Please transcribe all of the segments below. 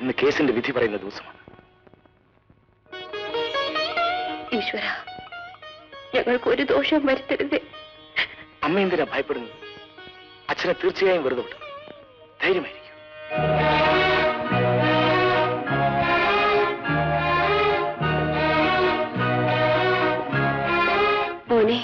ഇന്ന് കേസിന്റെ വിധി പറയുന്ന ദിവസമാണ്. ഈശ്വര, ഞങ്ങൾക്ക് ഒരു ദോഷം വരുത്തരുതേ. അമ്മ എന്തിനാ ഭയപ്പെടുന്നത്? അച്ഛനെ തീർച്ചയായും വെറുതെ വിട്ടു. ധൈര്യമായിരിക്കും. മോനെ,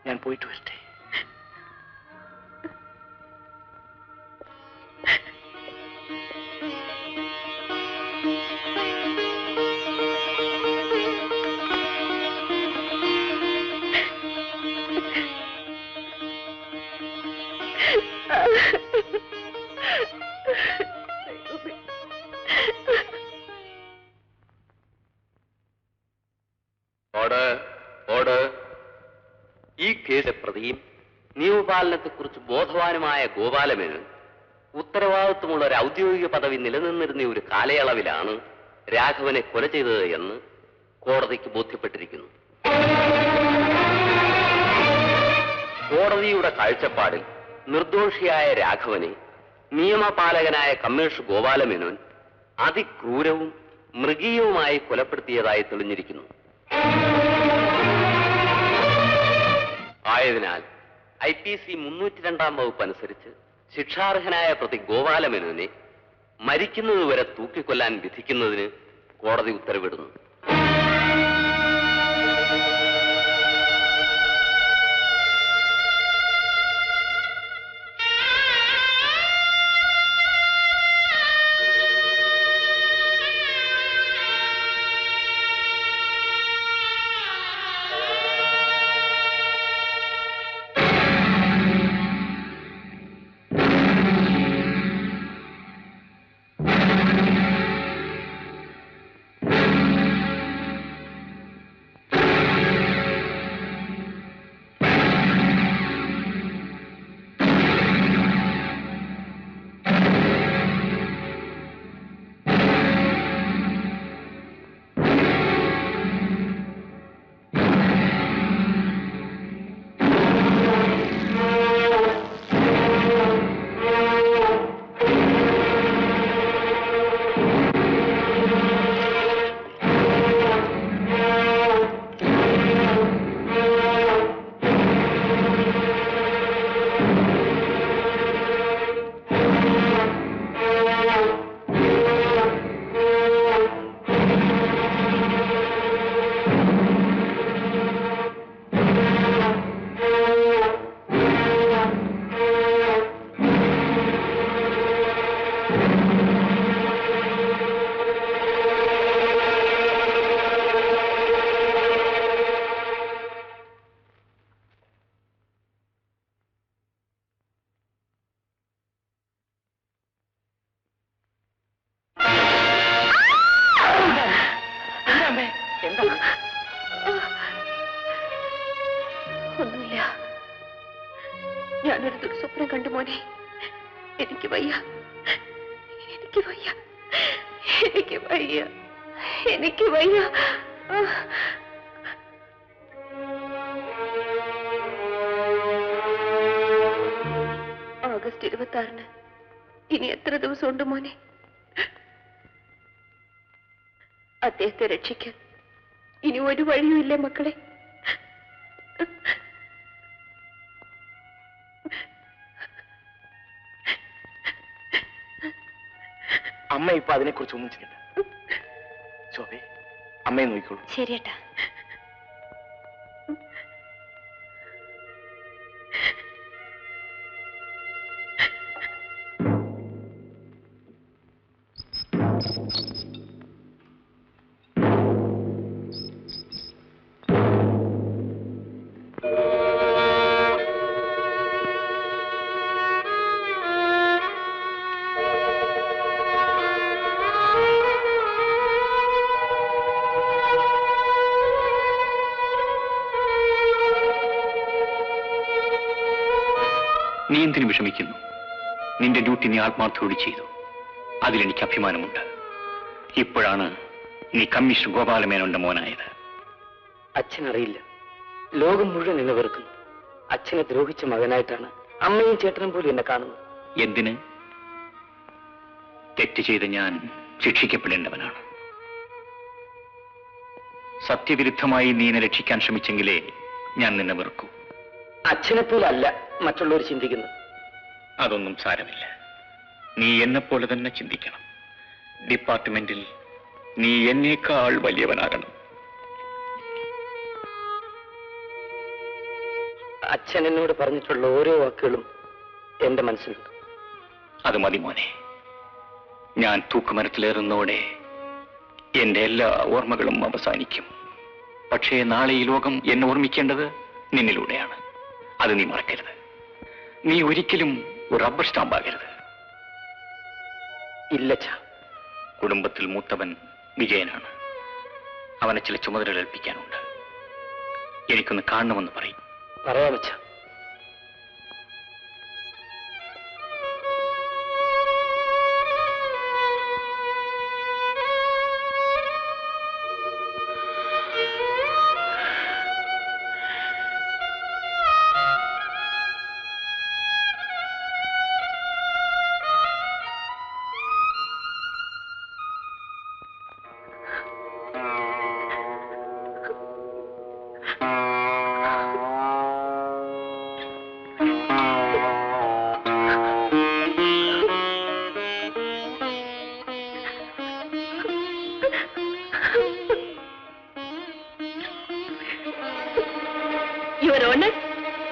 ഞാൻ പോയിട്ട് വരട്ടെ. ഈ കേസ് പ്രതിയും നിയമപാലനത്തെക്കുറിച്ച് ബോധവാനുമായ ഗോപാലമേനോൻ ഉത്തരവാദിത്വമുള്ള ഒരു ഔദ്യോഗിക പദവി നിലനിന്നിരുന്ന ഒരു കാലയളവിലാണ് രാഘവനെ കൊല ചെയ്തത് എന്ന് കോടതിക്ക് ബോധ്യപ്പെട്ടിരിക്കുന്നു. കോടതിയുടെ കാഴ്ചപ്പാടിൽ നിർദോഷിയായ രാഘവനെ നിയമപാലകനായ കമ്മീഷണർ ഗോപാലമേനോൻ അതിക്രൂരവും മൃഗീയവുമായി കൊലപ്പെടുത്തിയതായി തെളിഞ്ഞിരിക്കുന്നു. ആയതിനാൽ IPC 302 വകുപ്പ് അനുസരിച്ച് ശിക്ഷാർഹനായ പ്രതി ഗോപാലമേനോനെ മരിക്കുന്നതുവരെ തൂക്കിക്കൊല്ലാൻ വിധിക്കുന്നതിന് കോടതി ഉത്തരവിടുന്നു. ഒന്നുമില്ല, ഞാനൊരു ദുർസ്വപ്നം കണ്ടു മോനെ. എനിക്ക് വയ്യ, എനിക്ക് വയ്യ, എനിക്ക് വയ്യ, എനിക്ക് വയ്യ. ആഗസ്റ്റ് 26 ഇനി എത്ര ദിവസമുണ്ട് മോനെ? അദ്ദേഹത്തെ രക്ഷിക്കാൻ ഇനി ഒരു വഴിയുമില്ലേ മക്കളെ? അമ്മ ഇപ്പൊ അതിനെക്കുറിച്ച് ഒന്നും ചെയ്യണ്ട. ശോഭേ, അമ്മയെ നോക്കിക്കോളൂ. ശരിയേട്ടാ. എന്തിനു വിഷമിക്കുന്നു? നിന്റെ ഡ്യൂട്ടി നീ ആത്മാർത്ഥയോട് ചെയ്തു. അതിലെനിക്ക് അഭിമാനമുണ്ട്. ഇപ്പോഴാണ് നീ കമ്മീഷണർ ഗോപാലമേനോന്റെ മോനായത്. അച്ഛനറിയില്ല, ലോകം മുഴുവൻ എന്നെ വെറുക്കുന്നു. അച്ഛനെ ദ്രോഹിച്ച മകനായിട്ടാണ് അമ്മയും ചേട്ടനും പോലും എന്നെ കാണുന്നത്. എന്തിന്? തെറ്റ് ചെയ്ത ഞാൻ ശിക്ഷിക്കപ്പെടേണ്ടവനാണ്. സത്യവിരുദ്ധമായി നീ എന്നെ രക്ഷിക്കാൻ ശ്രമിച്ചെങ്കിലേ ഞാൻ നിന്നെ വെറുക്കൂ. അച്ഛനെ പോലെ അല്ല മറ്റുള്ളവർ ചിന്തിക്കുന്നത്. അതൊന്നും സാരമില്ല. നീ എന്നെപ്പോലെ തന്നെ ചിന്തിക്കണം. ഡിപ്പാർട്ട്മെന്റിൽ നീ എന്നേക്കാൾ വലിയവനാകണം. അച്ഛൻ എന്നോട് പറഞ്ഞിട്ടുള്ള ഓരോ വാക്കുകളും എന്റെ മനസ്സിലുണ്ട്. അത് മതി മോനെ. ഞാൻ തൂക്കുമരത്തിലേറുന്നോടെ എന്റെ എല്ലാ ഓർമ്മകളും അവസാനിക്കും. പക്ഷേ നാളെ ഈ ലോകം എന്നെ ഓർമ്മിക്കേണ്ടത് നിന്നിലൂടെയാണ്. അത് നീ മറക്കരുത്. നീ ഒരിക്കലും ഒരു റബ്ബർ സ്റ്റാമ്പാകരുത്. ഇല്ലച്ച. കുടുംബത്തിൽ മൂത്തവൻ വിജയനാണ്. അവനെ ചില ചുമതലകൾ ഏൽപ്പിക്കാനുണ്ട്. എനിക്കൊന്ന് കാണണമെന്ന് പറയും. പറയാമച്ച.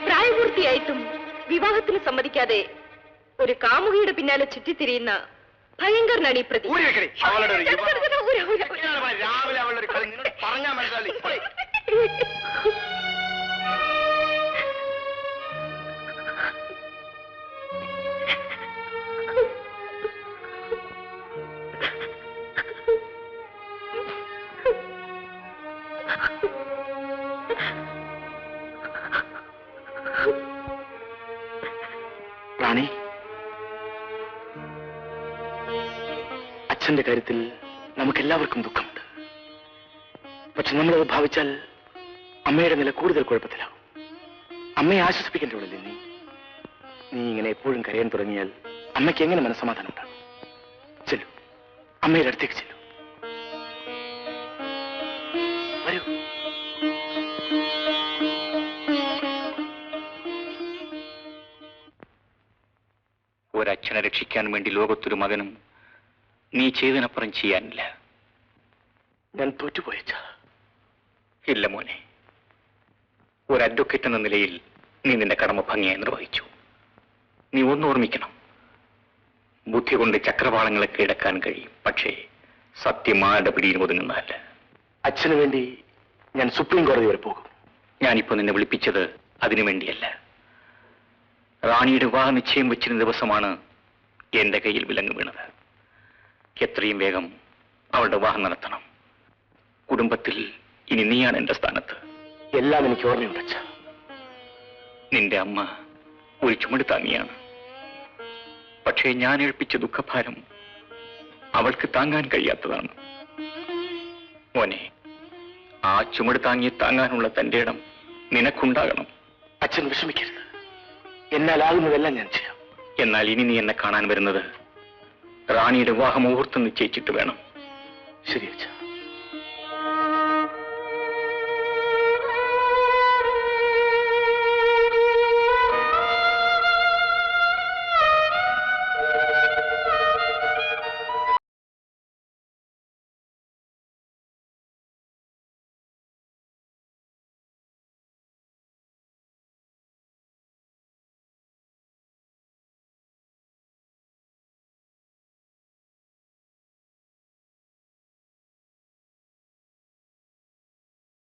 പ്രായപൂർത്തിയായിട്ടും വിവാഹത്തിന് സമ്മതിക്കാതെ ഒരു കാമുകിയുടെ പിന്നാലെ ചുറ്റിത്തിരിയുന്ന ഭയങ്കരനാണ് ഈ പ്രതി. രാവിലെ അവളുടെ കളി നിന്നോട് പറഞ്ഞാൽ മനസ്സിലായി. റാണി, അച്ഛന്റെ കാര്യത്തിൽ നമുക്കെല്ലാവർക്കും ദുഃഖമുണ്ട്. പക്ഷെ നമ്മളത് ഭാവിച്ചാൽ അമ്മയുടെ നില കൂടുതൽ കുഴപ്പത്തിലാവും. അമ്മയെ ആശ്വസിപ്പിക്കേണ്ടവളല്ലേ നീ. നീ ഇങ്ങനെ എപ്പോഴും കരയാൻ തുടങ്ങിയാൽ അമ്മയ്ക്ക് എങ്ങനെ മനസ്സമാധാനം ഉണ്ടാകും? ചെല്ലു, അമ്മയുടെ അടുത്തേക്ക് ചെല്ലു. വരൂ. ഒരച്ഛനെ രക്ഷിക്കാൻ വേണ്ടി ലോകത്തൊരു മകനും നീ ചെയ്തതിനപ്പുറം ചെയ്യാനില്ല. ഞാൻ തോറ്റുപോയച്ച. ഇല്ല മോനെ, ഒരു അഡ്വക്കേറ്റ് എന്ന നിലയിൽ നീ നിന്റെ കടമ ഭംഗിയായി നിർവഹിച്ചു. നീ ഒന്നോർമ്മിക്കണം, ബുദ്ധി കൊണ്ട് ചക്രവാളങ്ങളെ കീഴടക്കാൻ കഴിയും. പക്ഷേ സത്യം ആരുടെ പിടിയിൽ ഒതുങ്ങുന്നതല്ല. അച്ഛന് വേണ്ടി ഞാൻ സുപ്രീം കോടതി വരെ പോകും. ഞാനിപ്പോ നിന്നെ വിളിപ്പിച്ചത് അതിനു വേണ്ടിയല്ല. റാണിയുടെ വിവാഹ നിശ്ചയം വെച്ചിരുന്ന ദിവസമാണ് എന്റെ കയ്യിൽ വിലങ്ങ് വീണത്. എത്രയും വേഗം അവളുടെ വിവാഹം നടത്തണം. കുടുംബത്തിൽ ഇനി നീയാണ് എന്റെ സ്ഥാനത്ത്. എല്ലാം എനിക്ക് ഓർമ്മയുണ്ട് അച്ഛ. നിന്റെ അമ്മ ഒരു ചുമട് താങ്ങിയാണ്. പക്ഷേ ഞാൻ ഏൽപ്പിച്ച ദുഃഖഭാരം അവൾക്ക് താങ്ങാൻ കഴിയാത്തതാണ്. മോനെ, ആ ചുമട് താങ്ങാനുള്ള തന്റെ ഇടം നിനക്കുണ്ടാകണം. അച്ഛൻ വിഷമിക്കരുത്. എന്നാലാകുന്നതെല്ലാം ഞാൻ ചെയ്യാം. എന്നാൽ ഇനി നീ എന്നെ കാണാൻ വരുന്നത് റാണിയുടെ വിവാഹ മുഹൂർത്തം നിശ്ചയിച്ചിട്ട് വേണം. ശരി അച്ഛ.